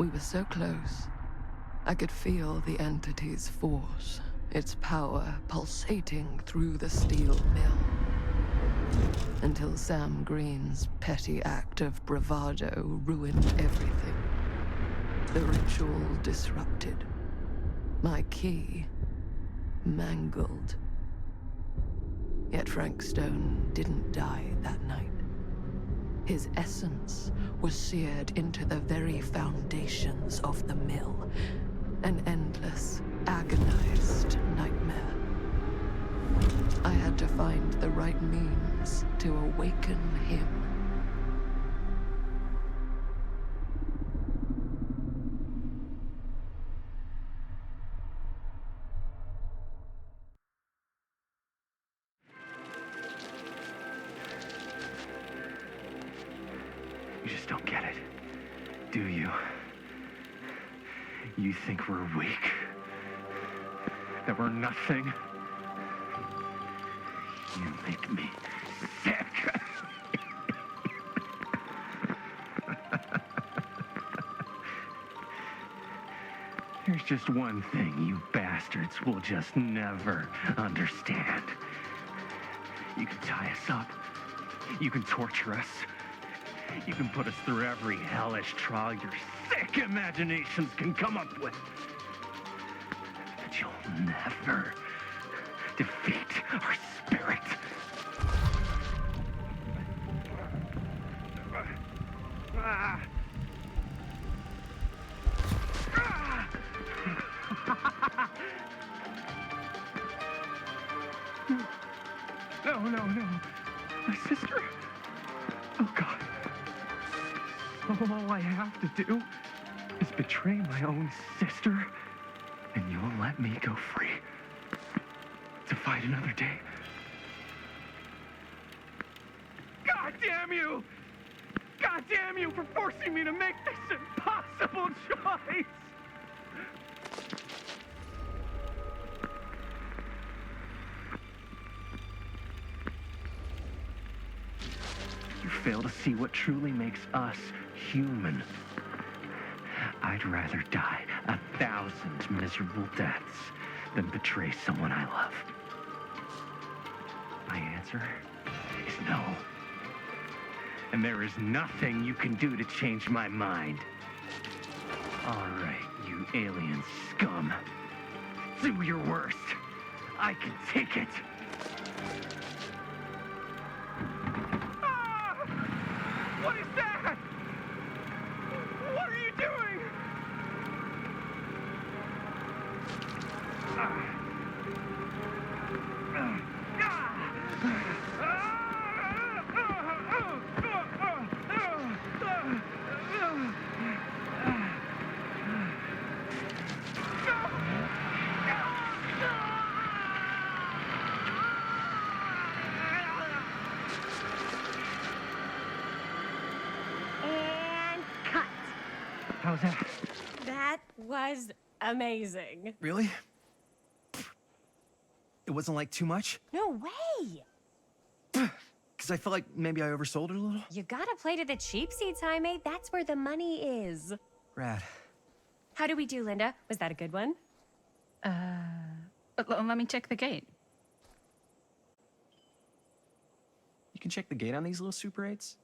We were so close. I could feel the entity's force, its power pulsating through the steel mill. Until Sam Green's petty act of bravado ruined everything. The ritual disrupted. My key mangled. Yet Frank Stone didn't die that night. His essence was seared into the very foundations of the mill. An endless, agonized nightmare. I had to find the right means to awaken him. You just don't get it, do you? You think we're weak? That we're nothing? You make me sick. There's just one thing you bastards will just never understand. You can tie us up. You can torture us. You can put us through every hellish trial your sick imaginations can come up with. But you'll never defeat our spirit. No. My sister? Oh, God. All I have to do is betray my own sister, and you'll let me go free to fight another day. God damn you! God damn you for forcing me to make this impossible choice! You fail to see what truly makes us human. I'd rather die 1,000 miserable deaths than betray someone I love. My answer is no. And there is nothing you can do to change my mind. All right, you alien scum. Do your worst. I can take it. What is that? What are you doing? How's that? That was amazing. Really? It wasn't like too much? No way! Because I felt like maybe I oversold it a little? You gotta play to the cheap seats, Jaime. That's where the money is. Rad. How do we do, Linda? Was that a good one? Let me check the gate. You can check the gate on these little Super 8s?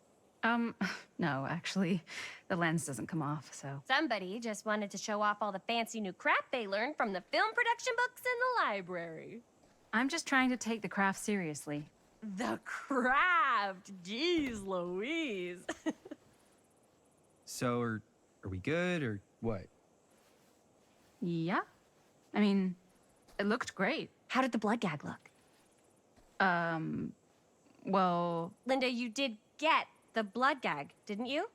No, actually, the lens doesn't come off, so. Somebody just wanted to show off all the fancy new crap they learned from the film production books in the library. I'm just trying to take the craft seriously. The craft! Jeez Louise. So, are we good, or what? Yeah? I mean, it looked great. How did the blood gag look? Well, Linda, you did get the blood gag, didn't you?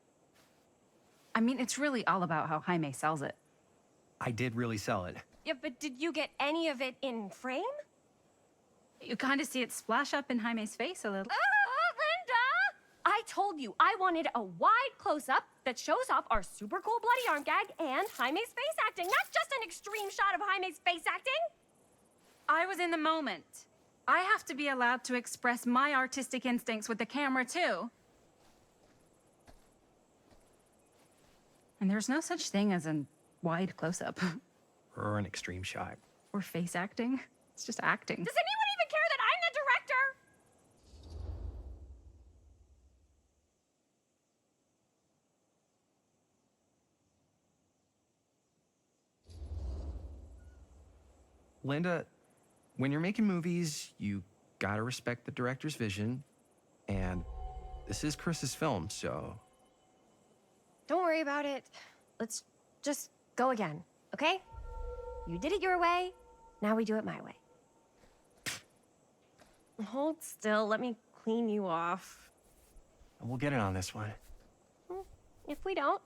I mean, it's really all about how Jaime sells it. I did really sell it. Yeah, but did you get any of it in frame? You kind of see it splash up in Jaime's face a little. Linda! I told you I wanted a wide close-up that shows off our super cool bloody arm gag and Jaime's face acting, not just an extreme shot of Jaime's face acting. I was in the moment. I have to be allowed to express my artistic instincts with the camera, too. And there's no such thing as a wide close-up. Or an extreme shot. Or face acting. It's just acting. Does anyone even care that I'm the director? Linda, when you're making movies, you gotta respect the director's vision. And this is Chris's film, so... Don't worry about it. Let's just go again, okay? You did it your way, now we do it my way. Hold still, let me clean you off. We'll get it on this one. If we don't,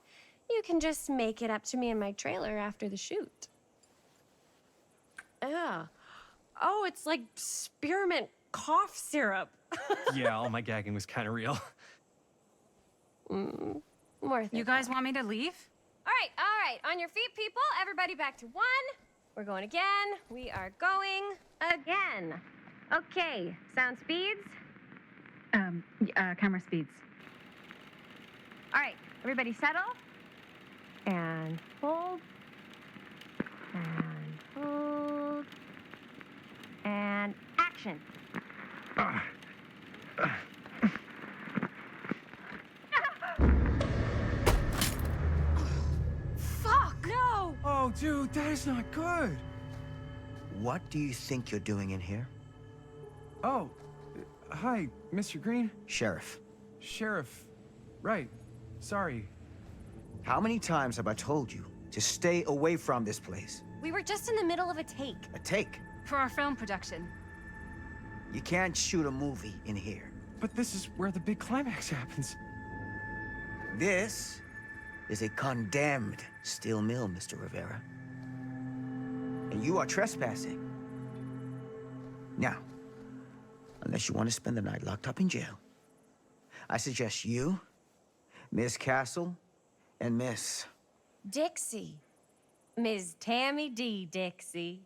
you can just make it up to me in my trailer after the shoot. Ugh. Oh, it's like spearmint cough syrup. Yeah, all my gagging was kind of real. Worth it. You guys want me to leave? All right. On your feet, people. Everybody back to 1. We're going again. We are going again. Okay, sound speeds. Camera speeds. All right, everybody settle. And hold. And hold. And action. Fuck, no! Oh, dude, that is not good. What do you think you're doing in here? Oh, hi, Mr. Green. Sheriff, Sheriff. Right. Sorry. how many times have I told you to stay away from this place? We were just in the middle of a take. A take. For our film production. You can't shoot a movie in here. But this is where the big climax happens. This is a condemned steel mill, Mr. Rivera. And you are trespassing. Now, unless you want to spend the night locked up in jail, I suggest you, Miss Castle, and Miss... Dixie. Ms. Tammy D. Dixie.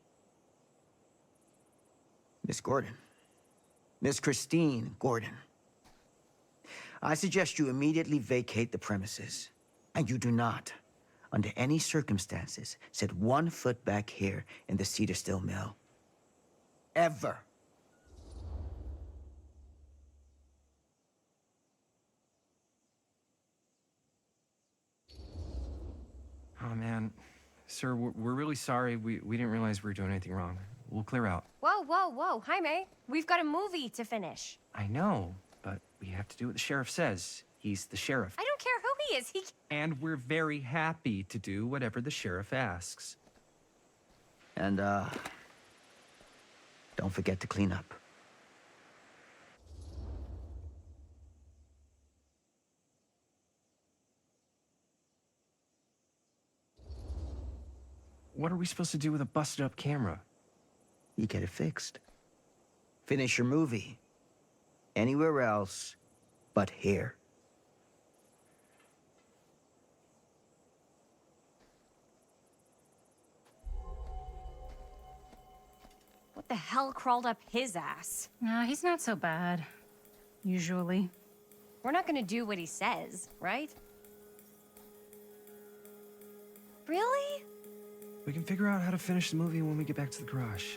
Miss Gordon. Miss Christine Gordon. I suggest you immediately vacate the premises. And you do not, under any circumstances, set 1 foot back here in the Cedar Steel Mill. Ever. Oh, man. Sir, we're really sorry. We didn't realize we were doing anything wrong. We'll clear out. Whoa. Jaime, we've got a movie to finish. I know, but we have to do what the sheriff says. He's the sheriff. I don't care who he is. And we're very happy to do whatever the sheriff asks. And, don't forget to clean up. What are we supposed to do with a busted-up camera? You get it fixed. Finish your movie. Anywhere else but here. What the hell crawled up his ass? No, he's not so bad. Usually. We're not gonna do what he says, right? Really? We can figure out how to finish the movie when we get back to the garage.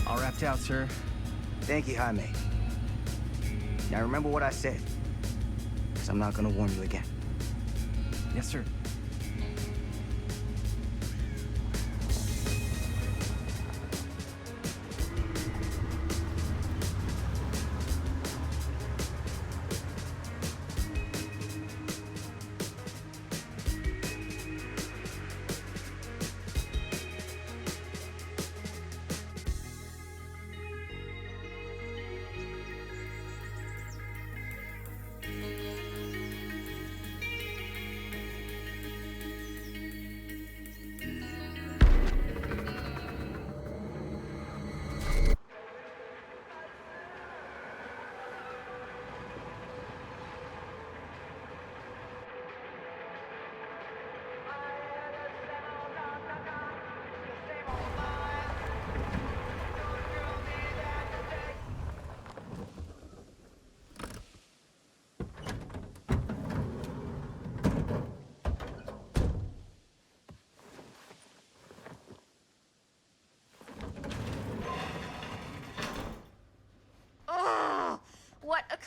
All wrapped out, sir. Thank you, Jaime. Now remember what I said, because I'm not gonna warn you again. Yes, sir.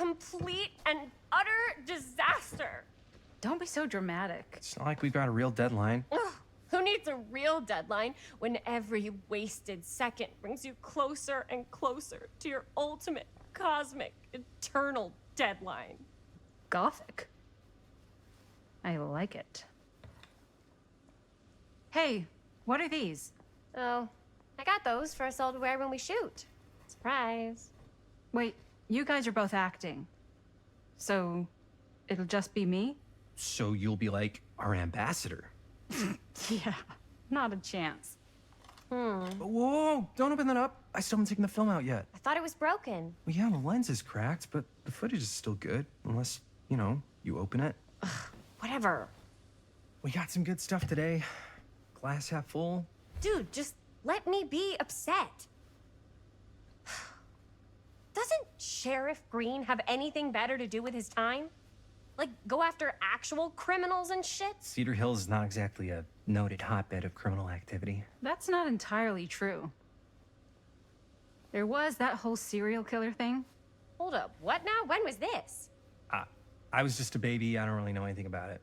complete and utter disaster. Don't be so dramatic. It's not like we've got a real deadline. Ugh, who needs a real deadline when every wasted second brings you closer and closer to your ultimate, cosmic, eternal deadline? Gothic. I like it. Hey, what are these? Oh, I got those for us all to wear when we shoot. Surprise. Wait, you guys are both acting. So, it'll just be me? So you'll be like our ambassador. Yeah, not a chance. Whoa, don't open that up. I still haven't taken the film out yet. I thought it was broken. Well, yeah, the lens is cracked, but the footage is still good. Unless, you open it. Whatever. We got some good stuff today. Glass half full. Dude, just let me be upset. Doesn't Sheriff Green have anything better to do with his time? Like, go after actual criminals and shit? Cedar Hills is not exactly a noted hotbed of criminal activity. That's not entirely true. There was that whole serial killer thing. Hold up, what now? When was this? I was just a baby. I don't really know anything about it.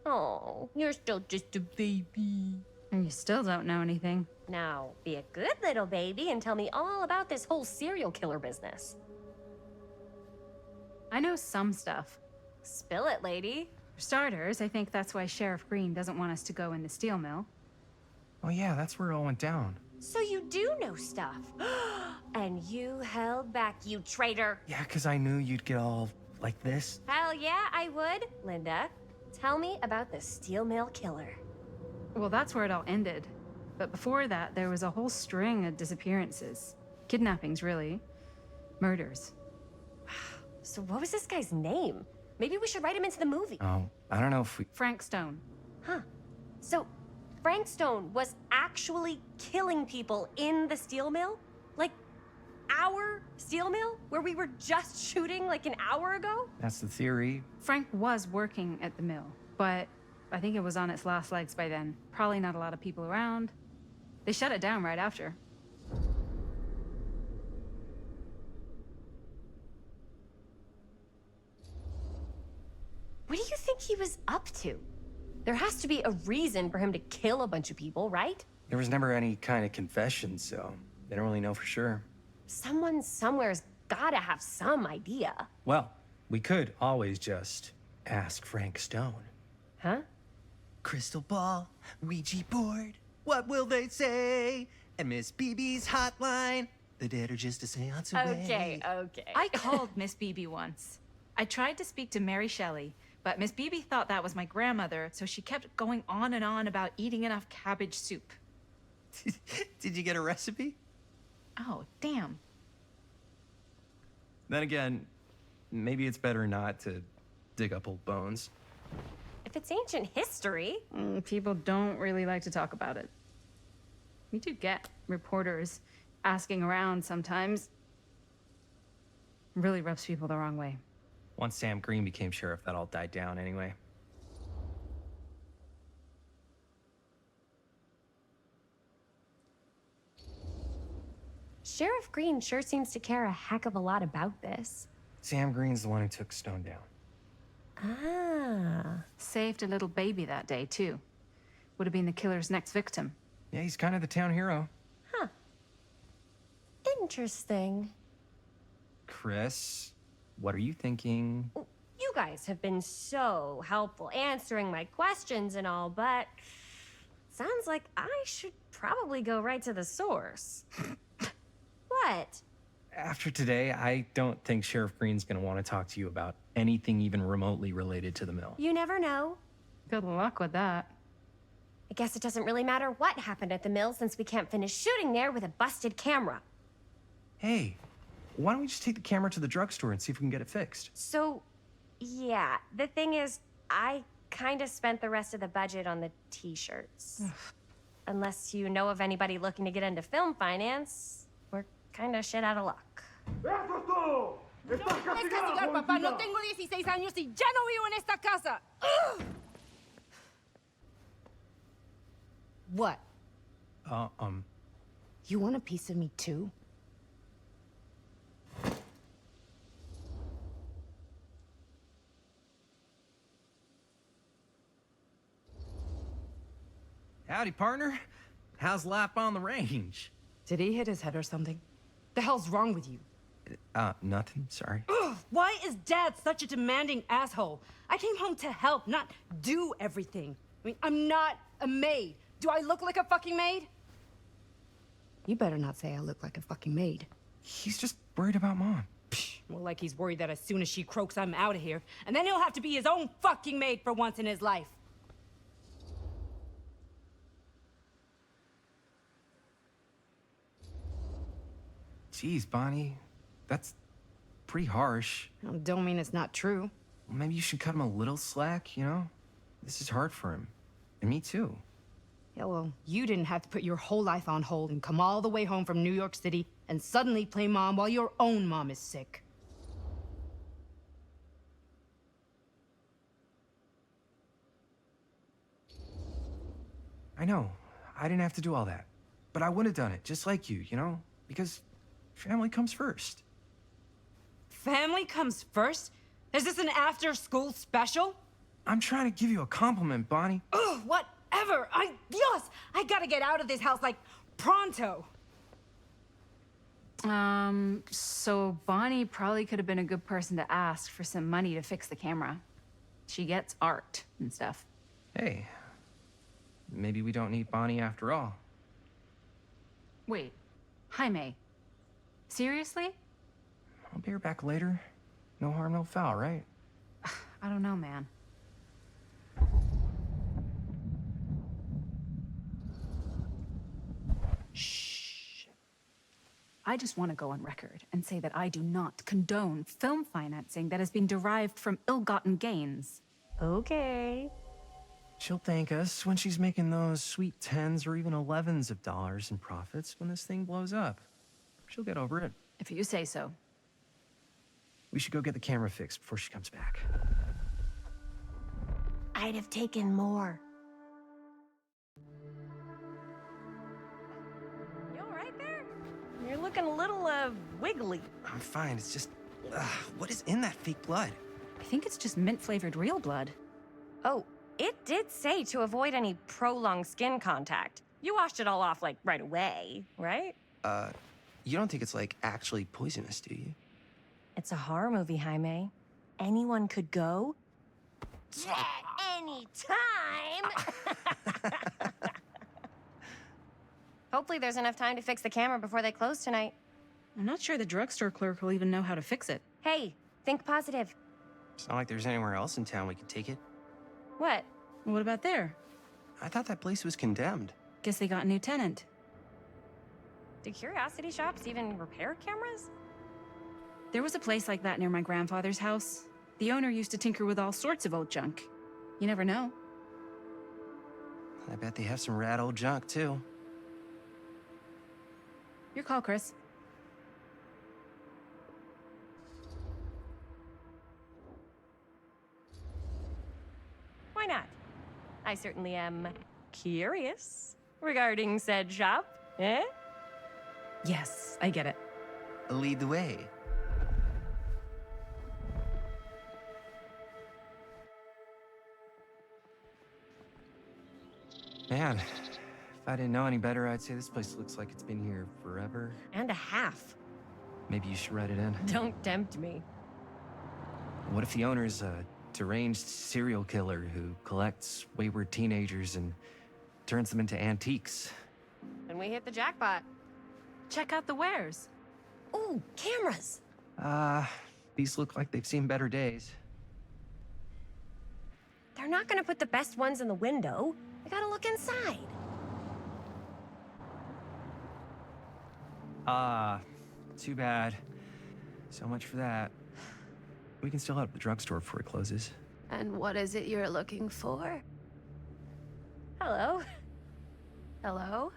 Oh, you're still just a baby. And you still don't know anything. Now, be a good little baby and tell me all about this whole serial killer business. I know some stuff. Spill it, lady. For starters, I think that's why Sheriff Green doesn't want us to go in the steel mill. Oh yeah, that's where it all went down. So you do know stuff. And you held back, you traitor. Yeah, because I knew you'd get all like this. Hell yeah, I would. Linda, tell me about the steel mill killer. Well, that's where it all ended. But before that, there was a whole string of disappearances. Kidnappings, really. Murders. So what was this guy's name? Maybe we should write him into the movie. Oh, I don't know if we... Frank Stone. Huh. So Frank Stone was actually killing people in the steel mill? Like, our steel mill? Where we were just shooting like an hour ago? That's the theory. Frank was working at the mill, but I think it was on its last legs by then. Probably not a lot of people around. They shut it down right after. What do you think he was up to? There has to be a reason for him to kill a bunch of people, right? There was never any kind of confession, so they don't really know for sure. Someone somewhere's gotta have some idea. Well, we could always just ask Frank Stone. Huh? Crystal ball, Ouija board, what will they say? And Miss BB's hotline, the dead are just a seance away. Okay. I called Miss Beebe once. I tried to speak to Mary Shelley, but Miss Beebe thought that was my grandmother, so she kept going on and on about eating enough cabbage soup. Did you get a recipe? Oh, damn. Then again, maybe it's better not to dig up old bones. If it's ancient history. People don't really like to talk about it. We do get reporters asking around sometimes. Really rubs people the wrong way. Once Sam Green became sheriff, that all died down anyway. Sheriff Green sure seems to care a heck of a lot about this. Sam Green's the one who took Stone down. Ah. Saved a little baby that day, too. Would have been the killer's next victim. Yeah, he's kind of the town hero. Huh. Interesting. Chris, what are you thinking? You guys have been so helpful answering my questions and all, but sounds like I should probably go right to the source. What? After today, I don't think Sheriff Green's gonna want to talk to you about anything even remotely related to the mill. You never know. Good luck with that. I guess it doesn't really matter what happened at the mill since we can't finish shooting there with a busted camera. Hey, why don't we just take the camera to the drugstore and see if we can get it fixed? So, yeah, the thing is, I kind of spent the rest of the budget on the t-shirts. Unless you know of anybody looking to get into film finance, we're kind of shit out of luck. Es castigar, papá. No tengo 16 años y ya no vivo en esta casa. Ugh. What? You want a piece of me too? Howdy, partner. How's lap on the range? Did he hit his head or something? The hell's wrong with you? Nothing, sorry. Ugh, why is Dad such a demanding asshole? I came home to help, not do everything. I mean, I'm not a maid. Do I look like a fucking maid? You better not say I look like a fucking maid. He's just worried about Mom. Well, like he's worried that as soon as she croaks, I'm out of here. And then he'll have to be his own fucking maid for once in his life. Jeez, Bonnie. That's pretty harsh. Well, don't mean it's not true. Maybe you should cut him a little slack, you know? This is hard for him. And me too. Yeah, well, you didn't have to put your whole life on hold and come all the way home from New York City and suddenly play mom while your own mom is sick. I know. I didn't have to do all that. But I would have done it, just like you know? Because family comes first. Family comes first? Is this an after-school special? I'm trying to give you a compliment, Bonnie. Ugh, whatever. Yes, I gotta get out of this house, like, pronto. So Bonnie probably could have been a good person to ask for some money to fix the camera. She gets art and stuff. Hey, maybe we don't need Bonnie after all. Wait, Jaime. Seriously? I'll be her back later. No harm, no foul, right? I don't know, man. Shh. I just want to go on record and say that I do not condone film financing that has been derived from ill-gotten gains. Okay. She'll thank us when she's making those sweet 10s or even 11s of dollars in profits when this thing blows up. She'll get over it. If you say so. We should go get the camera fixed before she comes back. I'd have taken more. You all right there? You're looking a little, wiggly. I'm fine, it's just... what is in that fake blood? I think it's just mint-flavored real blood. Oh, it did say to avoid any prolonged skin contact. You washed it all off, like, right away, right? You don't think it's, like, actually poisonous, do you? It's a horror movie, Jaime. Anyone could go. Yeah, anytime! Hopefully there's enough time to fix the camera before they close tonight. I'm not sure the drugstore clerk will even know how to fix it. Hey, think positive. It's not like there's anywhere else in town we could take it. What? What about there? I thought that place was condemned. Guess they got a new tenant. Do curiosity shops even repair cameras? There was a place like that near my grandfather's house. The owner used to tinker with all sorts of old junk. You never know. I bet they have some rad old junk, too. Your call, Chris. Why not? I certainly am curious regarding said shop, eh? Yes, I get it. Lead the way. Man, if I didn't know any better, I'd say this place looks like it's been here forever. And a half. Maybe you should write it in. Don't tempt me. What if the owner's a deranged serial killer who collects wayward teenagers and turns them into antiques? Then we hit the jackpot. Check out the wares. Ooh, cameras! These look like they've seen better days. They're not gonna put the best ones in the window. I gotta look inside. Too bad. So much for that. We can still head up the drugstore before it closes. And what is it you're looking for? Hello. Hello?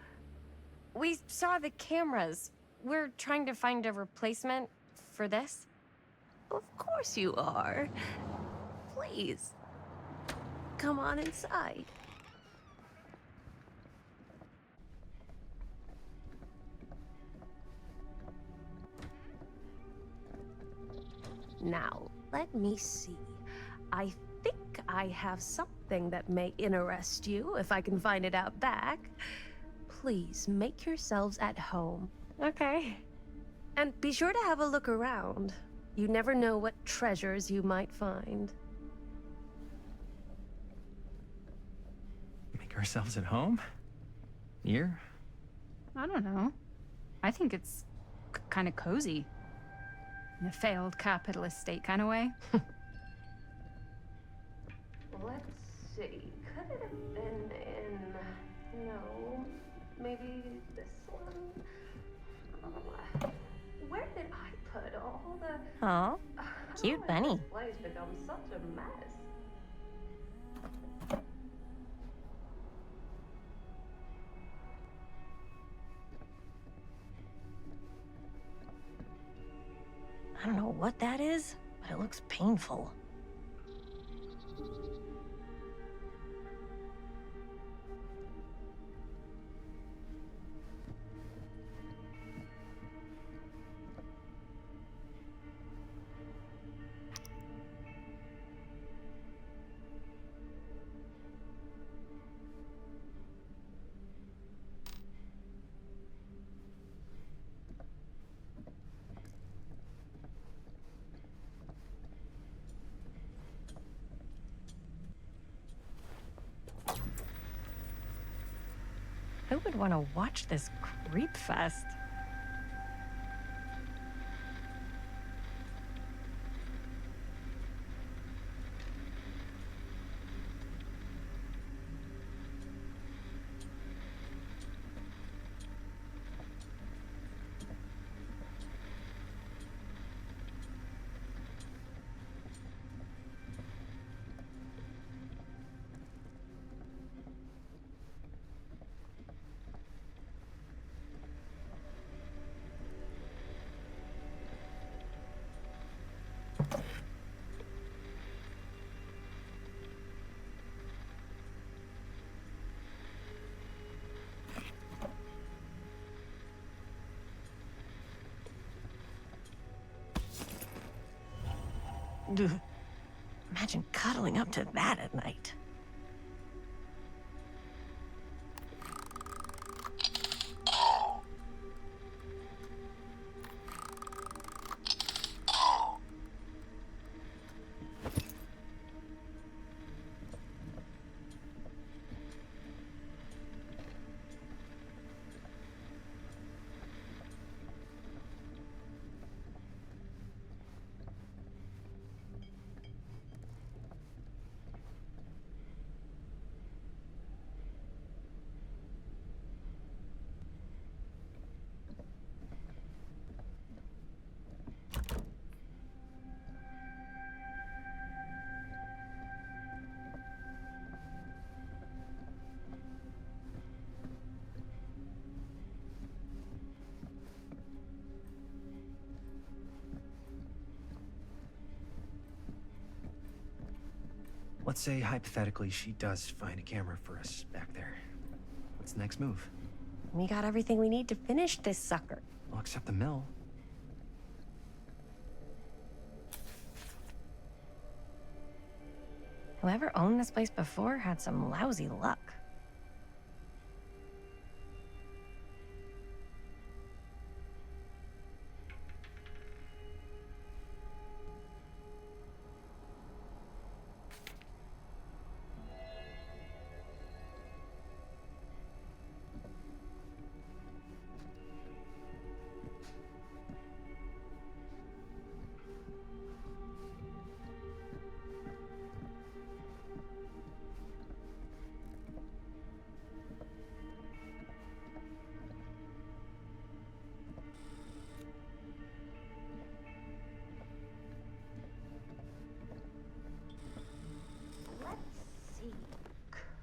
We saw the cameras. We're trying to find a replacement for this. Of course you are. Please. Come on inside. Now, let me see. I think I have something something that may interest you if I can find it out back. Please make yourselves at home, okay? And be sure to have a look around. You never know what treasures you might find. Make ourselves at home? Here? I don't know. I think it's kind of cozy. In a failed capitalist state kind of way. Let's see. Could it have been in... No. Maybe this one? Where did I put all the... Oh, cute bunny. This place become such a mess. I don't know what that is, but it looks painful. Who would want to watch this creep fest? Ugh. Imagine cuddling up to that at night. Let's say, hypothetically, she does find a camera for us back there. What's the next move? We got everything we need to finish this sucker. Well, except the mill. Whoever owned this place before had some lousy luck.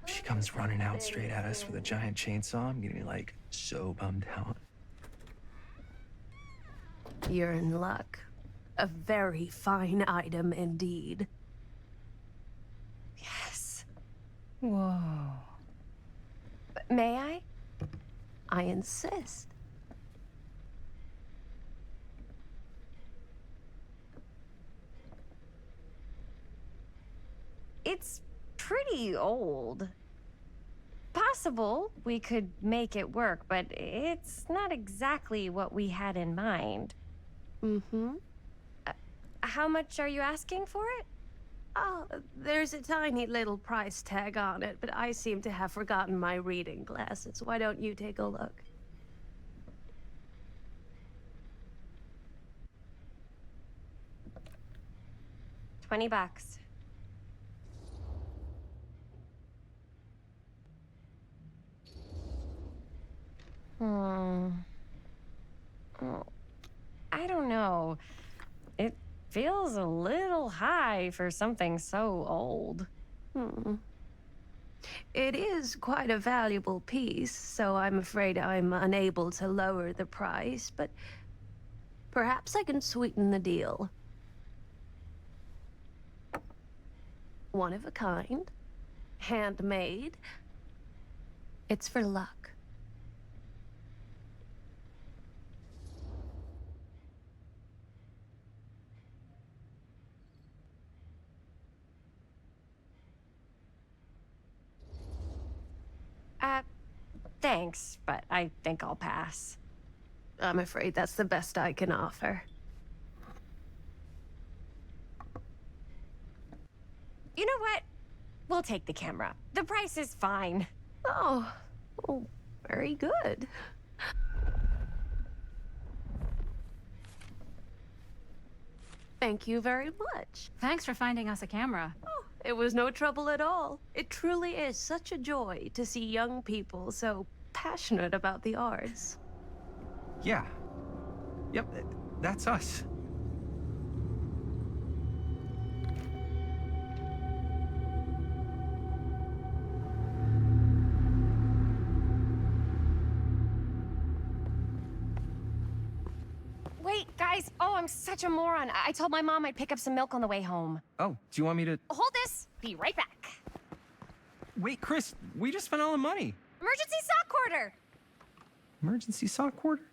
She comes running out straight at us with a giant chainsaw. I'm gonna be like so bummed out. You're in luck. A very fine item indeed. Yes. Whoa. May I? I insist. It's pretty old. Possible we could make it work, but it's not exactly what we had in mind. Mm-hmm. How much are you asking for it? Oh, there's a tiny little price tag on it, but I seem to have forgotten my reading glasses. Why don't you take a look? $20. Hmm. Oh, I don't know. It feels a little high for something so old. Hmm. It is quite a valuable piece, so I'm afraid I'm unable to lower the price, but perhaps I can sweeten the deal. One of a kind, handmade. It's for luck. Thanks, but I think I'll pass. I'm afraid that's the best I can offer. You know what? We'll take the camera. The price is fine. Oh, very good. Thank you very much. Thanks for finding us a camera. Oh, it was no trouble at all. It truly is such a joy to see young people so passionate about the arts. Yeah. Yep, that's us. Wait, guys. Oh, I'm such a moron. I told my mom I'd pick up some milk on the way home. Oh, do you want me to... Hold this. Be right back. Wait, Chris, we just spent all the money. Emergency sock quarter. Emergency sock quarter?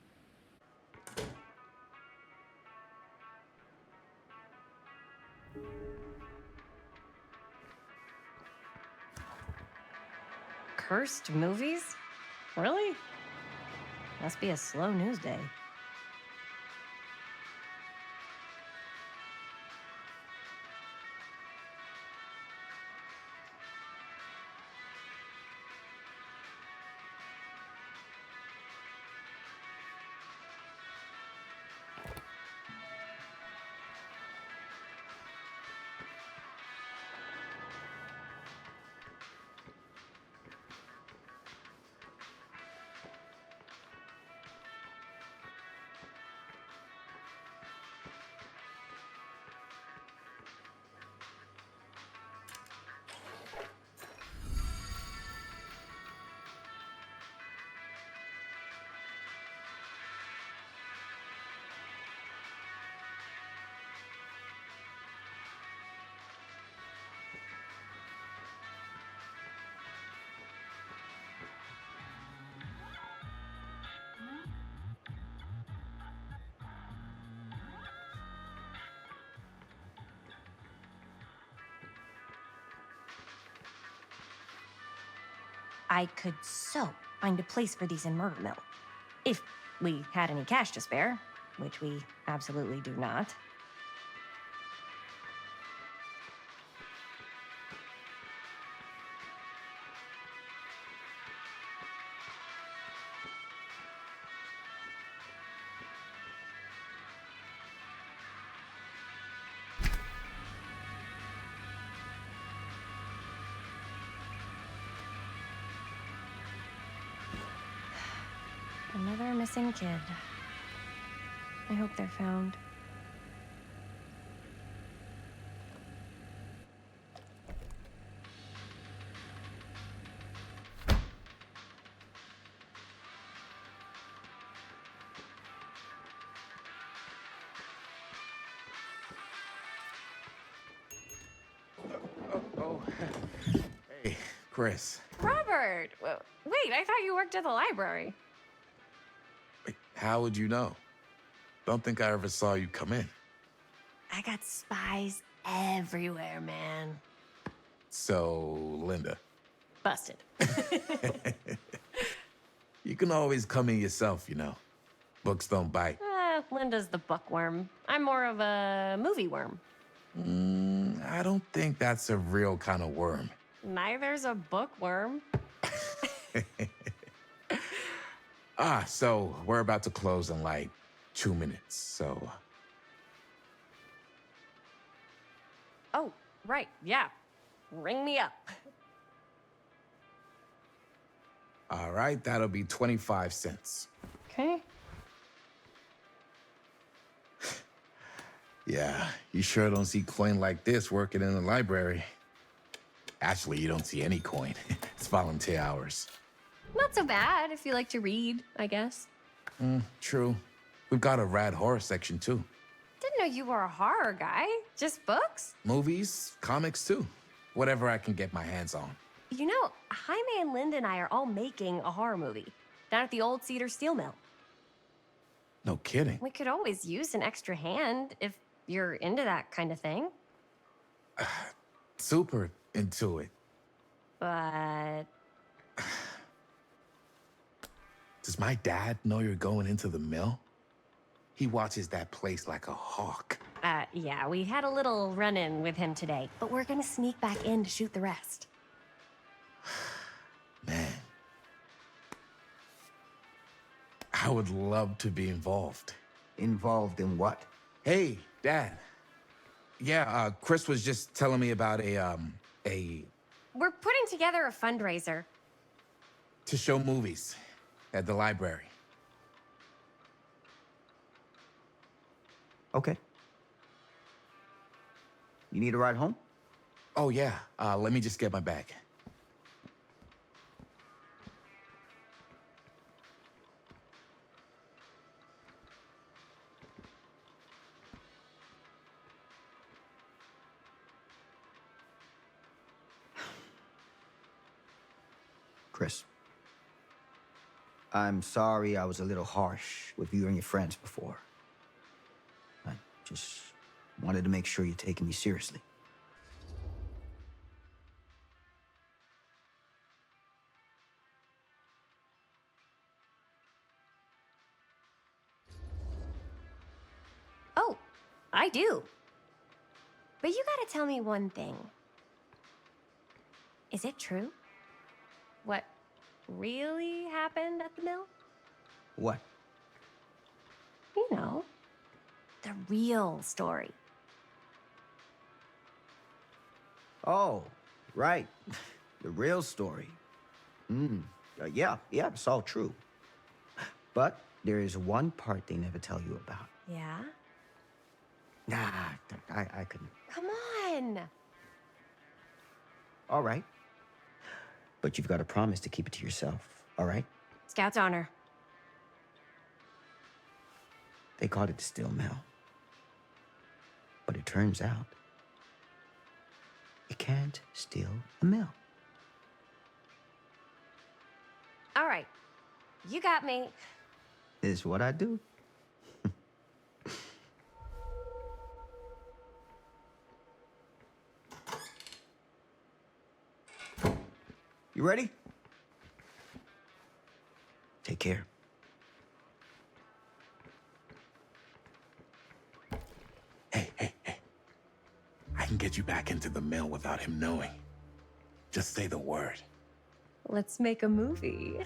Cursed movies? Really? Must be a slow news day. I could so find a place for these in Murder Mill. If we had any cash to spare, which we absolutely do not. Another missing kid. I hope they're found. Hey, Chris. Robert! Wait, I thought you worked at the library. Wait, how would you know? Don't think I ever saw you come in. I got spies everywhere, man. So, Linda, Busted. you can always come in yourself, you know. Books don't bite. Linda's the bookworm. I'm more of a movie worm. I don't think that's a real kind of worm. Neither's a bookworm. So we're about to close in like 2 minutes, so... Oh, right, yeah. Ring me up. All right, that'll be 25 cents. Okay. Yeah, you sure don't see coin like this working in the library. Actually, you don't see any coin. It's volunteer hours. Not so bad if you like to read, I guess. True. We've got a rad horror section, too. Didn't know you were a horror guy. Just books? Movies, comics, too. Whatever I can get my hands on. You know, Jaime and Linda and I are all making a horror movie down at the old Cedar Steel Mill. No kidding. We could always use an extra hand if you're into that kind of thing. Super into it. But Does my dad know you're going into the mill? He watches that place like a hawk. yeah, we had a little run-in with him today, but we're gonna sneak back in to shoot the rest. Man. I would love to be involved. Involved in what? Hey, Dad. Yeah, Chris was just telling me about a... We're putting together a fundraiser. to show movies at the library. Okay. You need a ride home? Oh, yeah. Let me just get my bag. Chris, I'm sorry I was a little harsh with you and your friends before. I just wanted to make sure you're taking me seriously. Oh, I do. But you gotta tell me one thing. Is it true? What really happened at the mill? What? You know, the real story. Oh, right. The real story. Yeah, it's all true. But there is one part they never tell you about. Yeah? Nah, I couldn't. Come on! All right. But you've got to promise to keep it to yourself, all right? Scout's honor. They called it the steel mill. But it turns out, you can't steal a mill. All right. You got me. Is what I do. You ready? Take care. Hey. I can get you back into the mill without him knowing. Just say the word. Let's make a movie.